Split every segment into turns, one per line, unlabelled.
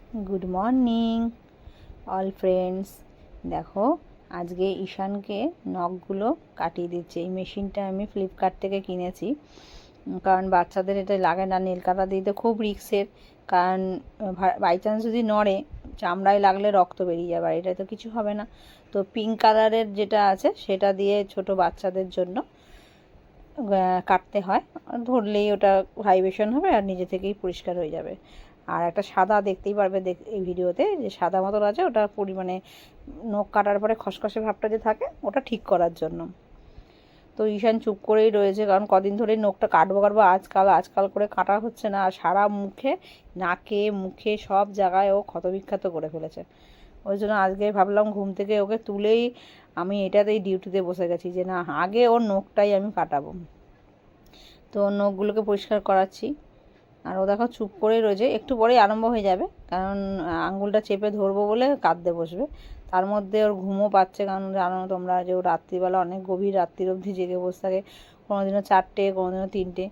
Good morning all friends. দেখো আজকে ঈশানকে নখগুলো কাটিয়ে দিচ্ছে। এই মেশিনটা আমি ফ্লিপকার্ট থেকে কিনেছি, কারণ বাচ্চাদের এটা লাগে না, নীল কাটা দিতে খুব রিক্সের। কারণ বাই চান্স যদি নড়ে, চামড়ায় লাগলে রক্ত বেরিয়ে যাবে, আর এটা তো কিছু হবে না। তো পিঙ্ক কালারের যেটা আছে সেটা দিয়ে ছোট বাচ্চাদের জন্য কাটতে হয়। ধরলেই ওটা ভাইব্রেশন হবে আর নিজে থেকেই পরিষ্কার হয়ে যাবে। আর একটা সাদা দেখতেই পারবে এই ভিডিওতে, যে সাদা মতন আছে, ওটা পরিমাণে নখ কাটার পরে খসখসে ভাবটা যে থাকে ওটা ঠিক করার জন্য। তো ঈশান চুপ করেই রয়েছে, কারণ কদিন ধরে নখটা কাটবো আজকাল করে কাটা হচ্ছে না। আর সারা মুখে, নাকে, মুখে সব জায়গায় ও ক্ষতবিক্ষত করে ফেলেছে। ওই জন্য আজকে ভাবলাম ঘুম থেকে ওকে তুলেই আমি এটাতেই ডিউটিতে বসে গেছি, যে না আগে ওর নখটাই আমি কাটাবো। তো ওর নখগুলোকে পরিষ্কার করাচ্ছি, আর ও দেখো চুপ করেই রয়েছে। একটু পরেই আরম্ভ হয়ে যাবে, কারণ আঙুলটা চেপে ধরবো বলে কাঁদতে বসবে। তার মধ্যে ওর ঘুমও পাচ্ছে, কারণ জানো তোমরা যে ও রাত্রিবেলা অনেক গভীর রাত্রির অবধি জেগে বসে থাকে, কোনোদিনও 4টে, কোনোদিনও 3টে।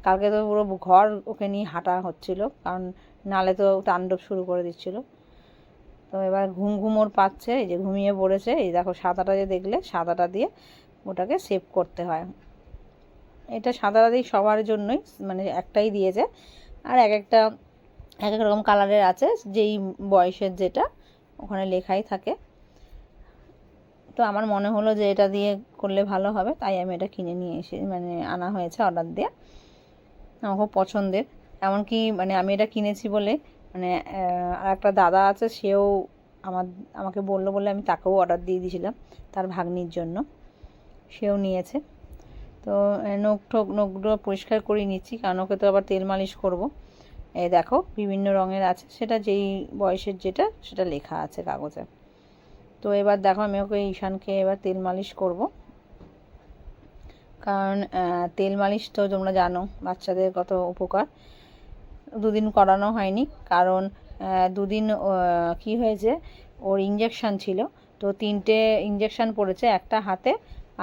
কালকে তো পুরো ঘর ওকে নিয়ে হাঁটা হচ্ছিল, কারণ নালে তো তাণ্ডব শুরু করে দিচ্ছিল। তো এবার ঘুম ওর পাচ্ছে, এই যে ঘুমিয়ে পড়েছে। এই দেখো সাদাটা যে দেখলে, সাদাটা দিয়ে ওটাকে সেভ করতে হয়। এটা সাদাটা দিয়ে সবার জন্যই, মানে একটাই দিয়েছে, আর এক এক রকম কালারের আছে, যেই বয়সের যেটা ওখানে লেখাই থাকে। তো আমার মনে হলো যে এটা দিয়ে করলে ভালো হবে, তাই আমি এটা কিনে নিয়ে এসে আনা হয়েছে অর্ডার দিয়ে। আমার খুব পছন্দের। এমনকি আমি এটা কিনেছি বলে আর একটা দাদা আছে, সেও আমাকে বললো বলে আমি তাকেও অর্ডার দিয়ে দিয়েছিলাম তার ভাগ্নির জন্য, সেও নিয়েছে। তো নখগুলো পরিষ্কার করে নিচ্ছি, কারণ ওকে তো আবার তেল মালিশ করবো। এই দেখো বিভিন্ন রঙের আছে, সেটা যেই বয়সের যেটা সেটা লেখা আছে কাগজে। তো এবার দেখো আমি ওকে ঈশানকে এবার তেল মালিশ করব, কারণ তেল মালিশ তো তোমরা জানো বাচ্চাদের কত উপকার। দুদিন করানো হয়নি, কারণ দুদিন কি হয়েছে, ওর ইঞ্জেকশান ছিল। তো 3টে ইঞ্জেকশান পড়েছে, একটা হাতে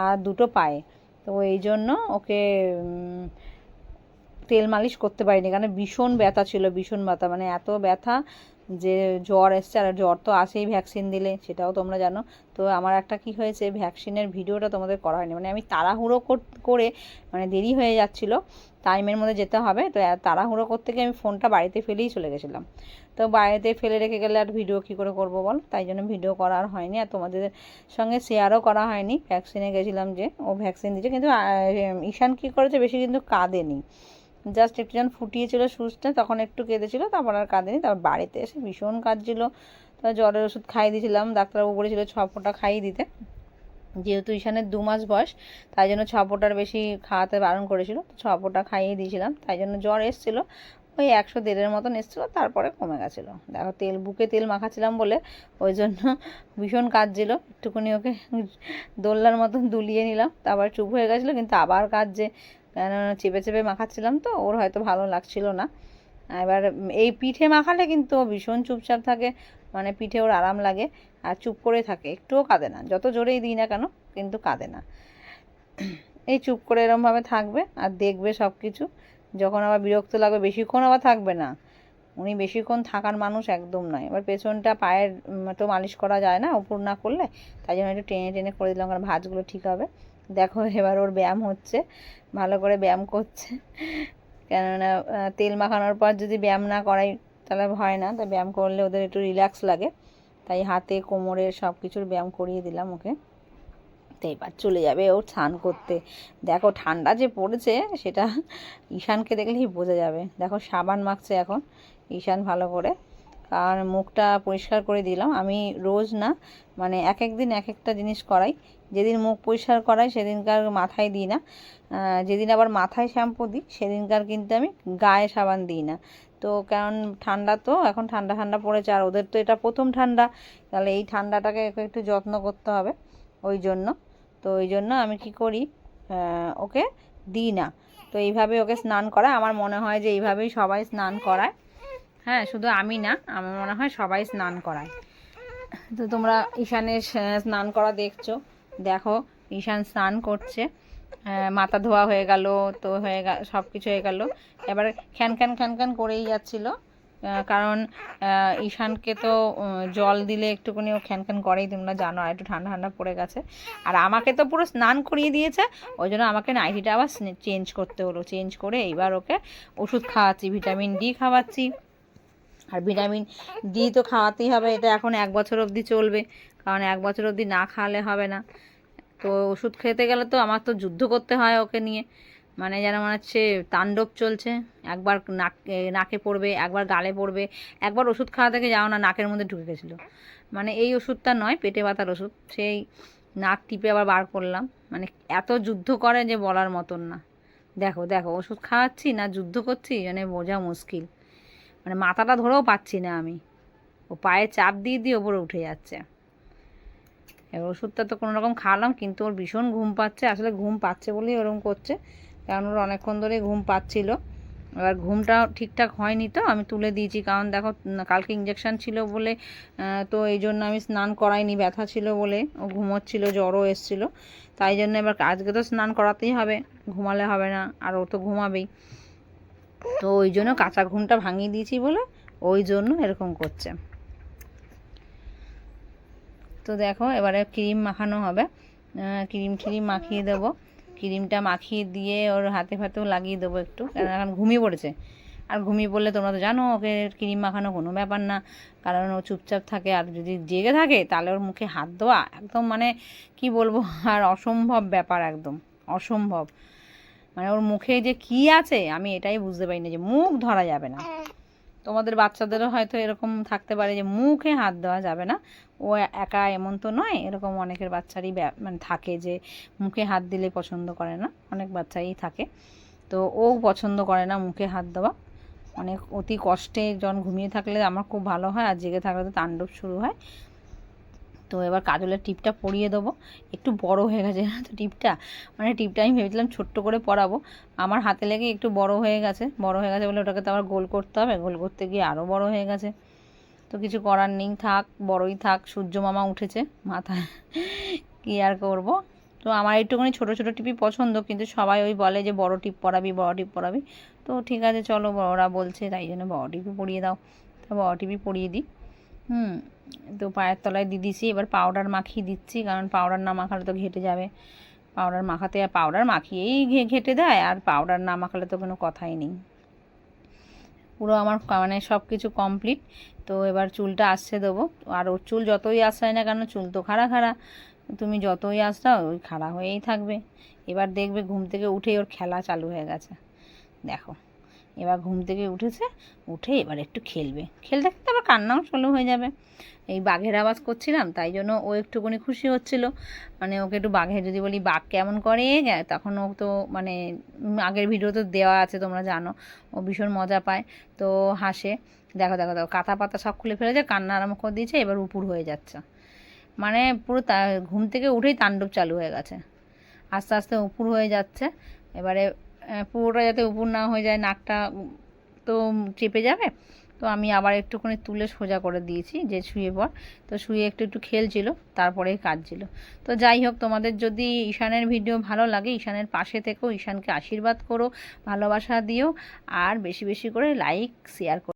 আর 2টো পায়ে। তো এই জন্য ওকে তেল মালিশ করতে পারিনি, কারণ ভীষণ ব্যথা ছিল, ভীষণ ব্যথা, এত ব্যথা যে জ্বর এসছে। আর জ্বর তো আসেই ভ্যাকসিন দিলে, সেটাও তোমরা জানো। তো আমার একটা কি হয়েছে, ভ্যাকসিনের ভিডিওটা তোমাদের করা হয়নি, আমি তাড়াহুড়ো করে দেরি হয়ে যাচ্ছিলো, টাইমের মধ্যে যেতে হবে। তো তাড়াহুড়ো করতে গিয়ে আমি ফোনটা বাড়িতে ফেলেই চলে গেছিলাম। তো বাড়িতে ফেলে রেখে গেলে আর ভিডিও কী করে করবো বল, তাই জন্য ভিডিও করা আর হয়নি, আর তোমাদের সঙ্গে শেয়ারও করা হয়নি। ভ্যাকসিনে গেছিলাম যে ও ভ্যাকসিন দিচ্ছে, কিন্তু ঈশান কী করেছে, বেশি কিন্তু কাঁদেনি, জাস্ট একটু যখন ফুটিয়েছিল সুচটা তখন একটু কেঁদেছিল, তারপর আর কাঁদেনি। তারপর বাড়িতে এসে ভীষণ কাঁদছিল। তো জ্বরের ওষুধ খাইয়ে দিয়েছিলাম, ডাক্তারবাবু বলেছিল 6 ফোঁটা খাইয়ে দিতে। যেহেতু ঈশানের 2 মাস বয়স, তাই জন্য 6 ফোঁটার বেশি খাওয়াতে বারণ করেছিল। তো 6 ফোঁটা খাইয়ে দিয়েছিলাম, তাই জন্য জ্বর এসেছিলো ওই 100-150-এর মতন এসেছিলো, তারপরে কমে গেছিলো। দেখো বুকে তেল মাখাচ্ছিলাম বলে ওই জন্য ভীষণ কাঁদছিল। একটুখানি ওকে দোলনার মতন দুলিয়ে নিলাম, তারপর চুপ হয়ে গেছিলো, কিন্তু আবার কাঁদছে, কেন চেপে চেপে মাখাচ্ছিলাম, তো ওর হয়তো ভালো লাগছিল না। এবার এই পিঠে মাখালে কিন্তু ভীষণ চুপচাপ থাকে, পিঠে ওর আরাম লাগে, আর চুপ করে থাকে, একটুও কাঁদে না, যত জোরেই দিই না কেন কিন্তু কাঁদে না। এই চুপ করে এরমভাবে থাকবে আর দেখবে সব কিছু। যখন আবার বিরক্ত লাগবে, বেশিক্ষণ আবার থাকবে না, উনি বেশিক্ষণ থাকার মানুষ একদম নয়। এবার পেছনটা পায়ের তো মালিশ করা যায় না উপর না করলে, তাই জন্য একটু টেনে টেনে করে দিলাম, কারণ ভাঁজগুলো ঠিক হবে। দেখো এবার ওর ব্যায়াম হচ্ছে, ভালো করে ব্যায়াম করছে, কেননা তেল মাখানোর পর যদি ব্যায়াম না করাই তাহলে হয় না, তাই ব্যায়াম করলে ওদের একটু রিল্যাক্স লাগে, তাই হাতে কোমরের সব কিছুর ব্যায়াম করিয়ে দিলাম ওকে। তো এবার চলে যাবে ও স্নান করতে। দেখো ঠান্ডা যে পড়েছে সেটা ঈশানকে দেখলেই বোঝা যাবে। দেখো সাবান মাখছে এখন ঈশান ভালো করে, কারণ মুখটা পরিষ্কার করে দিলাম। আমি রোজ না, এক এক দিন এক একটা জিনিস করাই। যেদিন মুখ পরিষ্কার করাই সেদিনকার মাথায় দিই না, যেদিন আবার মাথায় শ্যাম্পু দিই সেদিনকার কিন্তু আমি গায়ে সাবান দিই না। তো কারণ ঠান্ডা, তো এখন ঠান্ডা ঠান্ডা পড়েছে, আর ওদের তো এটা প্রথম ঠান্ডা, তাহলে এই ঠান্ডাটাকে একটু যত্ন করতে হবে, ওই জন্য। তো ওই জন্য আমি কি করি, ওকে দিই না। তো এইভাবে ওকে স্নান করায়, আমার মনে হয় যে এইভাবেই সবাই স্নান করায়। হ্যাঁ, শুধু আমি না, আমার মনে হয় সবাই স্নান করায়। তো তোমরা ঈশানের স্নান করা দেখছো, দেখো ঈশান স্নান করছে, মাথা ধোয়া হয়ে গেল, তো হয়ে গেল, সব কিছু হয়ে গেল। এবার খ্যান খ্যান খ্যান খ্যান করেই যাচ্ছিলো, কারণ ঈশানকে তো জল দিলে একটুখানি ও খ্যান করেই, তোমরা জানো, আর একটু ঠান্ডা ঠান্ডা পড়ে গেছে। আর আমাকে তো পুরো স্নান করিয়ে দিয়েছে, ওই জন্য আমাকে নাইটিটা আবার চেঞ্জ করতে হলো। চেঞ্জ করে এইবার ওকে ওষুধ খাওয়াচ্ছি, ভিটামিন ডি খাওয়াচ্ছি। আর ভিটামিন ডি তো খাওয়াতেই হবে, এটা এখন 1 বছর অবধি চলবে, কারণ 1 বছর অবধি না খাওয়ালে হবে না। তো ওষুধ খেতে গেলে তো আমার তো যুদ্ধ করতে হয় ওকে নিয়ে, মানে যেন মনে হচ্ছে তাণ্ডব চলছে। একবার নাকে পড়বে, একবার গালে পড়বে। একবার ওষুধ খাওয়া থেকে যাও না, নাকের মধ্যে ঢুকে গেছিলো। মানে এই ওষুধটা নয়, পেটে ব্যথার ওষুধ, সেই নাক টিপে আবার বার করলাম। মানে এত যুদ্ধ করে যে বলার মতন না। দেখো দেখো, ওষুধ খাওয়াচ্ছি না যুদ্ধ করছি, মানে বোঝা মুশকিল। মানে মাথাটা ধরেও পাচ্ছি না আমি, ও পায়ে চাপ দিয়ে দিয়ে ওপরে উঠে যাচ্ছে। এবার ওষুধটা তো কোনো রকম খাওয়ালাম, কিন্তু ওর ভীষণ ঘুম পাচ্ছে। আসলে ঘুম পাচ্ছে বলেই ওরকম করছে, কারণ ওর অনেকক্ষণ ধরেই ঘুম পাচ্ছিল। এবার ঘুমটা ঠিকঠাক হয়নি, তো আমি তুলে দিয়েছি, কারণ দেখো কালকে ইঞ্জেকশান ছিল বলে, তো এই জন্য আমি স্নান করাইনি, ব্যথা ছিল বলে। ও ঘুমোচ্ছিল, জ্বরও এসেছিলো, তাই জন্য এবার আজকে তো স্নান করাতেই হবে, ঘুমালে হবে না, আর ও তো ঘুমাবেই। তো ওই জন্য কাঁচা ঘুমটা ভাঙিয়ে দিয়েছি বলে ওই জন্য এরকম করছে। তো দেখো এবারে ক্রিম মাখানো হবে, ক্রিম মাখিয়ে দেবো। ক্রিমটা মাখিয়ে দিয়ে ওর হাতে ফাতেও লাগিয়ে দেবো একটু, কারণ এখন ঘুমিয়ে পড়েছে। আর ঘুমিয়ে পড়লে তোমরা তো জানো ওকে ক্রিম মাখানো কোনো ব্যাপার না, কারণ ও চুপচাপ থাকে। আর যদি জেগে থাকে তাহলে ওর মুখে হাত দেওয়া একদম, মানে কি বলবো, আর অসম্ভব ব্যাপার, একদম অসম্ভব। মানে ওর মুখে যে কি আছে আমি এটাই বুঝতে পারি না, যে মুখ ধরা যাবে না। তোমাদের বাচ্চাদেরও হয়তো এরকম থাকতে পারে যে মুখে হাত দেওয়া যাবে না। ও একা এমন তো নয়, এরকম অনেকের বাচ্চারই মানে থাকে যে মুখে হাত দিলে পছন্দ করে না, অনেক বাচ্চাই থাকে। তো ও পছন্দ করে না মুখে হাত দেওয়া। অনেক অতি কষ্টে যখন ঘুমিয়ে থাকলে আমার খুব ভালো হয়, আর জেগে থাকলে তো তাণ্ডব শুরু হয়। তো এবার কাজলের টিপটা পরিয়ে দেবো। একটু বড় হয়ে গেছে তো টিপটা, মানে টিপটা আমি ভেবেছিলাম ছোট্ট করে পরাবো, আমার হাতে লেগে একটু বড় হয়ে গেছে বলে ওটাকে তো আবার গোল করতে হবে, গোল করতে গিয়ে আরও বড় হয়ে গেছে। তো কিছু করার নেই, থাক, বড়ই থাক। সূর্য মামা উঠেছে মাথায়, কী আর করবো। তো আমার একটুখানি ছোটো ছোটো টিপই পছন্দ, কিন্তু সবাই ওই বলে যে বড় টিপ পরাবি, বড় টিপ পরাবি। তো ঠিক আছে চলো, বড়রা বলছে তাই জন্য বড় টিপই পরিয়ে দাও, তো বড় টিপই পরিয়ে দিই। তো পায়ের তলায় দিয়ে দিছি। এবার পাউডার মাখিয়ে দিচ্ছি, কারণ পাউডার না মাখালে তো ঘেটে যাবে। পাউডার মাখাতে, আর পাউডার মাখিয়েই ঘেটে দেয়, আর পাউডার না মাখালে তো কোনো কথাই নেই। পুরো আমার মানে সব কিছু কমপ্লিট। তো এবার চুলটা আসছে দেবো। আর ওর চুল যতই আসায় না কেন, চুল তো খাড়া খাড়া, তুমি যতই আসদাও ওই খাড়া হয়েই থাকবে। এবার দেখবে ঘুম থেকে উঠেই ওর খেলা চালু হয়ে গেছে, দেখো। এবার ঘুম থেকে উঠেছে, উঠে এবার একটু খেলবে, খেলতে খেলতে আবার কান্নাও চালু হয়ে যাবে। এই বাঘের আওয়াজ করছিলাম, তাই জন্য ও একটুখানি খুশি হচ্ছিল। মানে ওকে একটু বাঘের, যদি বলি বাঘ কেমন করে, তখন ও তো মানে আগের ভিডিও তো দেওয়া আছে, তোমরা জানো, ও ভীষণ মজা পায়, তো হাসে। দেখো দেখো দেখো, কাঁথা পাতা সব খুলে ফেলেছে, কান্না আরম্ভ করে দিয়েছে, এবার উপুর হয়ে যাচ্ছে। মানে পুরো ঘুম থেকে উঠেই তাণ্ডব চালু হয়ে গেছে, আস্তে আস্তে উপুর হয়ে যাচ্ছে। এবারে পুরোটা যাতে উপুর না হয়ে যায়, নাকটা তো চেপে যাবে, তো আমি আবার একটুখানি তুলে সোজা করে দিয়েছি যে শুয়ে পড়। তো শুয়ে একটু একটু খেলছিল, তারপরেই কাঁদছিল। তো যাই হোক, তোমাদের যদি ঈশানের ভিডিও ভালো লাগে, ঈশানের পাশে থেকো, ঈশানকে আশীর্বাদ করো, ভালোবাসা দিও, আর বেশি বেশি করে লাইক শেয়ার করো।